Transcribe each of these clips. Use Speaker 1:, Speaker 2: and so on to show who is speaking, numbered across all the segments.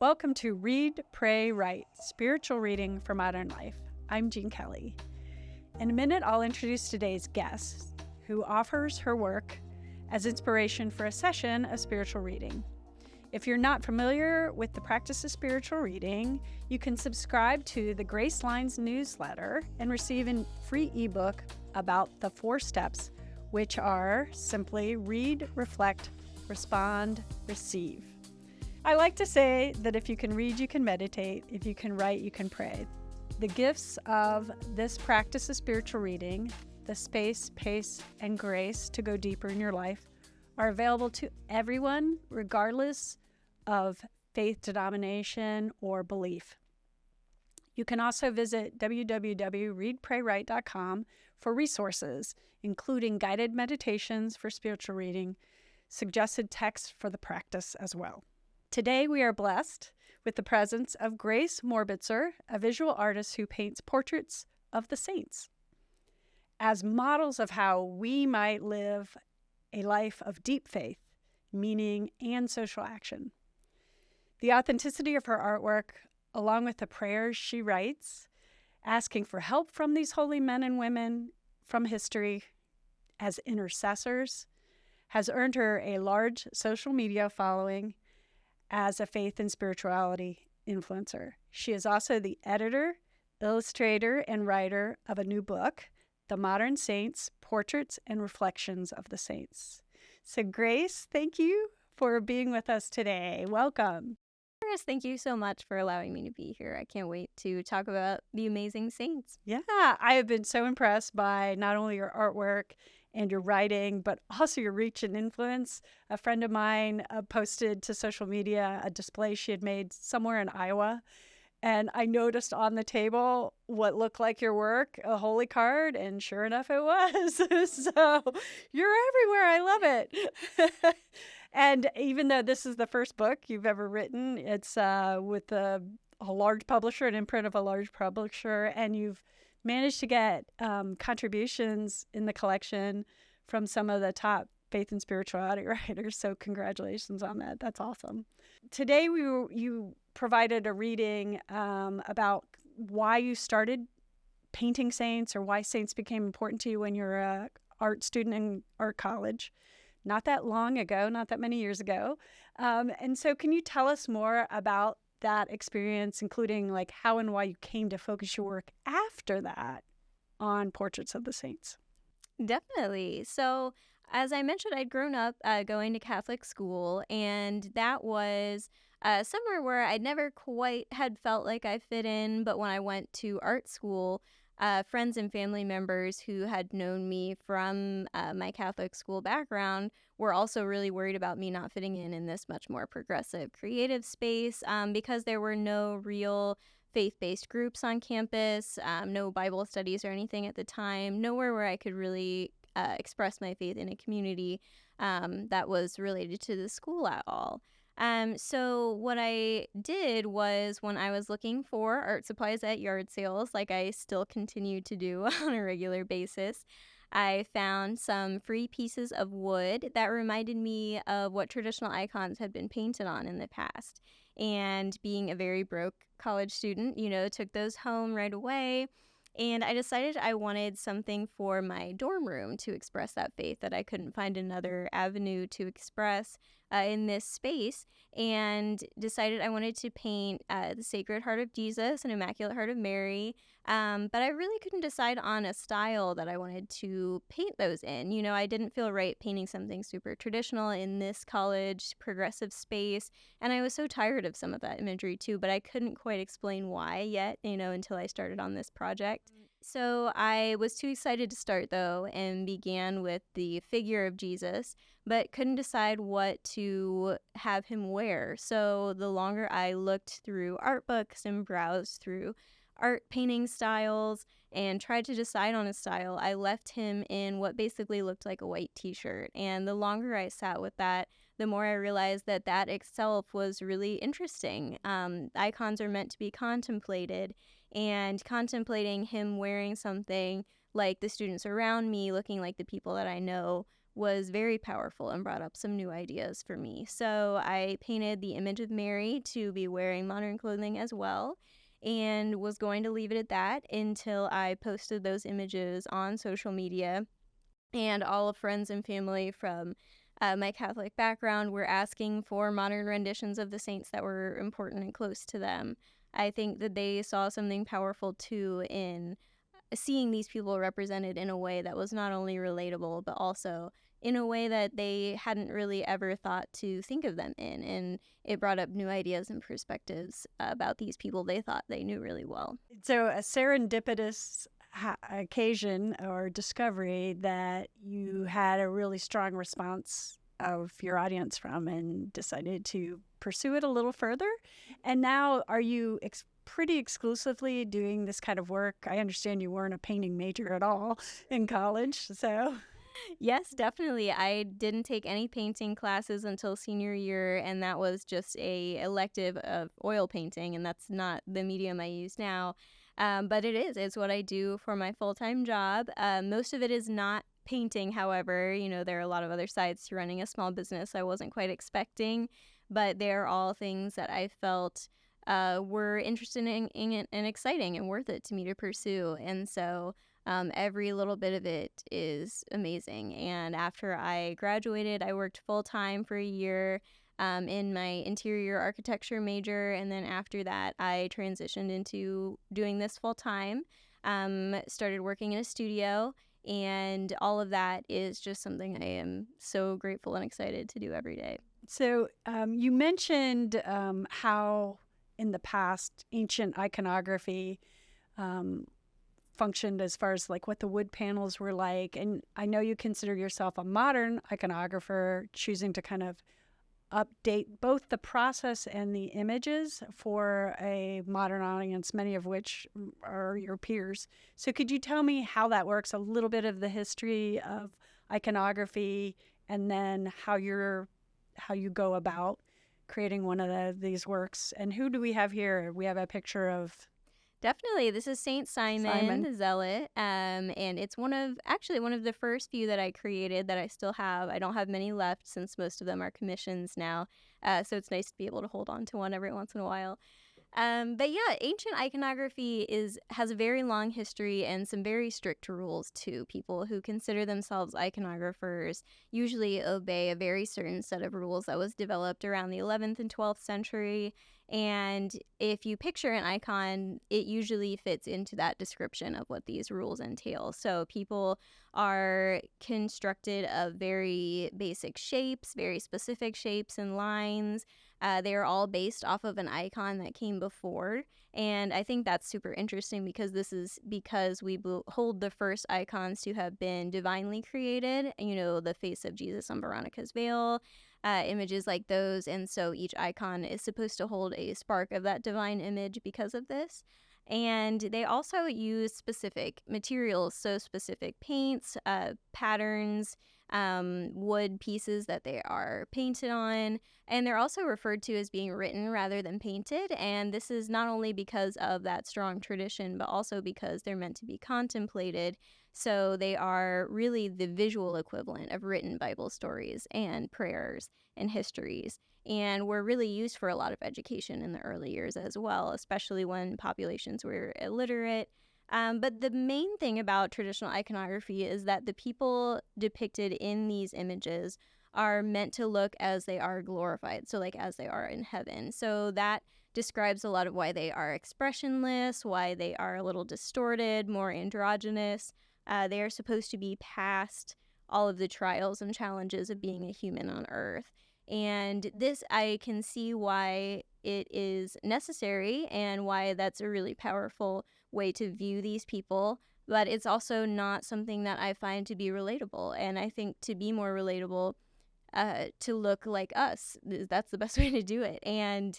Speaker 1: Welcome to Read, Pray, Write, Spiritual Reading for Modern Life. I'm Jean Kelly. In a minute, I'll introduce today's guest, who offers her work as inspiration for a session of spiritual reading. If you're not familiar with the practice of spiritual reading, you can subscribe to the Grace Lines newsletter and receive a free ebook about the 4 steps, which are simply read, reflect, respond, receive. I like to say that if you can read, you can meditate. If you can write, you can pray. The gifts of this practice of spiritual reading, the space, pace, and grace to go deeper in your life, are available to everyone, regardless of faith, denomination, or belief. You can also visit www.readpraywrite.com for resources, including guided meditations for spiritual reading, suggested texts for the practice as well. Today, we are blessed with the presence of Gracie Morbitzer, a visual artist who paints portraits of the saints as models of how we might live a life of deep faith, meaning, and social action. The authenticity of her artwork, along with the prayers she writes, asking for help from these holy men and women from history as intercessors, has earned her a large social media following as a faith and spirituality influencer. She is also the editor, illustrator, and writer of a new book, The Modern Saints, Portraits and Reflections of the Saints. So Grace, thank you for being with us today. Welcome.
Speaker 2: Yes, thank you so much for allowing me to be here. I can't wait to talk about the amazing saints.
Speaker 1: Yeah, I have been so impressed by not only your artwork and your writing, but also your reach and influence. A friend of mine posted to social media a display she had made somewhere in Iowa, and I noticed on the table what looked like your work, a holy card, and sure enough it was. So you're everywhere. I love it. And even though this is the first book you've ever written, it's with a large publisher, an imprint of a large publisher, and you've managed to get contributions in the collection from some of the top faith and spirituality writers. So congratulations on that. That's awesome. Today you provided a reading about why you started painting saints, or why saints became important to you when you're an art student in art college. Not that long ago, not that many years ago. And so can you tell us more about that experience, including like how and why you came to focus your work after that on portraits of the saints?
Speaker 2: Definitely. So, as I mentioned, I'd grown up going to Catholic school, and that was somewhere where I never quite had felt like I fit in. But when I went to art school, friends and family members who had known me from my Catholic school background were also really worried about me not fitting in this much more progressive creative space because there were no real faith-based groups on campus, no Bible studies or anything at the time, nowhere where I could really express my faith in a community that was related to the school at all. So what I did was, when I was looking for art supplies at yard sales, like I still continue to do on a regular basis, I found some free pieces of wood that reminded me of what traditional icons had been painted on in the past. And being a very broke college student, took those home right away. And I decided I wanted something for my dorm room to express that faith, that I couldn't find another avenue to express in this space, and decided I wanted to paint the Sacred Heart of Jesus and Immaculate Heart of Mary. But I really couldn't decide on a style that I wanted to paint those in. I didn't feel right painting something super traditional in this college progressive space. And I was so tired of some of that imagery too, but I couldn't quite explain why yet, until I started on this project. So I was too excited to start, though, and began with the figure of Jesus, but couldn't decide what to have him wear. So the longer I looked through art books and browsed through art painting styles and tried to decide on a style, I left him in what basically looked like a white t-shirt. And the longer I sat with that, the more I realized that itself was really interesting. Icons are meant to be contemplated, and contemplating him wearing something like the students around me, looking like the people that I know, was very powerful and brought up some new ideas for me. So I painted the image of Mary to be wearing modern clothing as well, and was going to leave it at that until I posted those images on social media. And all of friends and family from my Catholic background were asking for modern renditions of the saints that were important and close to them. I think that they saw something powerful too in seeing these people represented in a way that was not only relatable, but also in a way that they hadn't really ever thought to think of them in. And it brought up new ideas and perspectives about these people they thought they knew really well.
Speaker 1: So a serendipitous occasion or discovery that you had a really strong response of your audience from and decided to pursue it a little further. And now are you pretty exclusively doing this kind of work? I understand you weren't a painting major at all in college, so...
Speaker 2: Yes, definitely. I didn't take any painting classes until senior year, and that was just a elective of oil painting, and that's not the medium I use now. But it's what I do for my full-time job. Most of it is not painting, however. There are a lot of other sides to running a small business I wasn't quite expecting, but they're all things that I felt were interesting and exciting and worth it to me to pursue. And so every little bit of it is amazing. And after I graduated, I worked full-time for a year in my interior architecture major. And then after that, I transitioned into doing this full-time, started working in a studio. And all of that is just something I am so grateful and excited to do every day.
Speaker 1: So you mentioned how in the past ancient iconography functioned as far as like what the wood panels were like. And I know you consider yourself a modern iconographer, choosing to kind of update both the process and the images for a modern audience, many of which are your peers. So could you tell me how that works, a little bit of the history of iconography, and then how you go about creating one of these works? And who do we have here? We have a picture of...
Speaker 2: Definitely. This is Saint Simon the Zealot, and it's one of the first few that I created that I still have. I don't have many left since most of them are commissions now, so it's nice to be able to hold on to one every once in a while. But yeah, ancient iconography has a very long history and some very strict rules too. People who consider themselves iconographers usually obey a very certain set of rules that was developed around the 11th and 12th century. And if you picture an icon, it usually fits into that description of what these rules entail. So people are constructed of very basic shapes, very specific shapes and lines. They are all based off of an icon that came before. And I think that's super interesting because we hold the first icons to have been divinely created. The face of Jesus on Veronica's veil, images like those. And so each icon is supposed to hold a spark of that divine image because of this. And they also use specific materials, so specific paints, patterns, wood pieces that they are painted on. And they're also referred to as being written rather than painted. And this is not only because of that strong tradition, but also because they're meant to be contemplated. So they are really the visual equivalent of written Bible stories and prayers and histories, and were really used for a lot of education in the early years as well, especially when populations were illiterate. But the main thing about traditional iconography is that the people depicted in these images are meant to look as they are glorified, so like as they are in heaven. So that describes a lot of why they are expressionless, why they are a little distorted, more androgynous. They are supposed to be past all of the trials and challenges of being a human on earth. And this, I can see why it is necessary and why that's a really powerful way to view these people. But it's also not something that I find to be relatable. And I think to be more relatable, to look like us, that's the best way to do it. And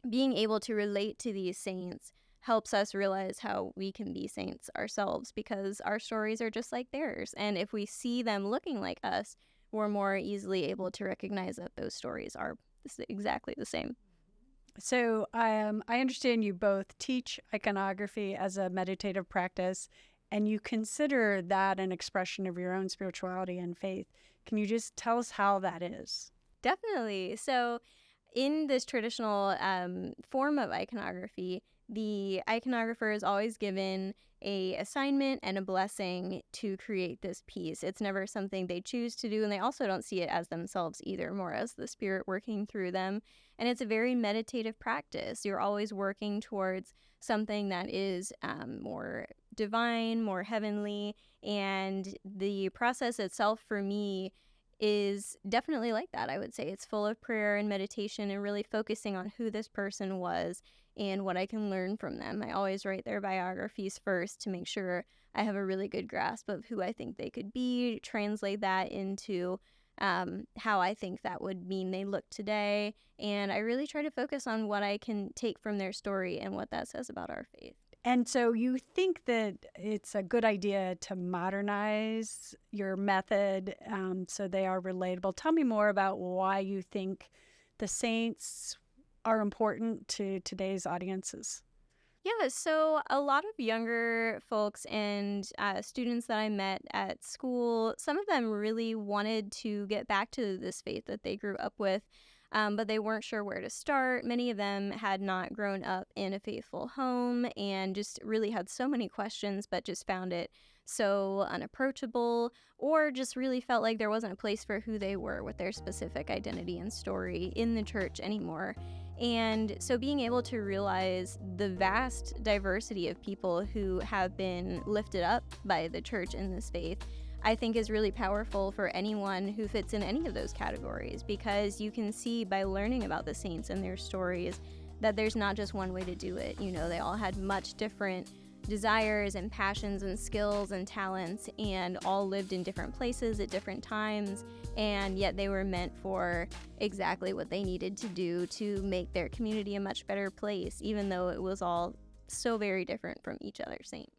Speaker 2: being able to relate to these saints helps us realize how we can be saints ourselves, because our stories are just like theirs. And if we see them looking like us, we're more easily able to recognize that those stories are exactly the same.
Speaker 1: So I understand you both teach iconography as a meditative practice, and you consider that an expression of your own spirituality and faith. Can you just tell us how that is?
Speaker 2: Definitely. So, in this traditional form of iconography, the iconographer is always given a assignment and a blessing to create this piece. It's never something they choose to do, and they also don't see it as themselves either, more as the spirit working through them. And it's a very meditative practice. You're always working towards something that is more divine, more heavenly, and the process itself for me is definitely like that. I would say it's full of prayer and meditation and really focusing on who this person was and what I can learn from them. I always write their biographies first to make sure I have a really good grasp of who I think they could be, translate that into how I think that would mean they look today. And I really try to focus on what I can take from their story and what that says about our faith.
Speaker 1: And so you think that it's a good idea to modernize your method so they are relatable. Tell me more about why you think the saints are important to today's audiences.
Speaker 2: Yeah, so a lot of younger folks and students that I met at school, some of them really wanted to get back to this faith that they grew up with, but they weren't sure where to start. Many of them had not grown up in a faithful home and just really had so many questions, but just found it so unapproachable, or just really felt like there wasn't a place for who they were with their specific identity and story in the church anymore. And so being able to realize the vast diversity of people who have been lifted up by the church in this faith, I think is really powerful for anyone who fits in any of those categories, because you can see by learning about the saints and their stories that there's not just one way to do it. You know, they all had much different desires and passions and skills and talents, and all lived in different places at different times, and yet they were meant for exactly what they needed to do to make their community a much better place, even though it was all so very different from each other saint.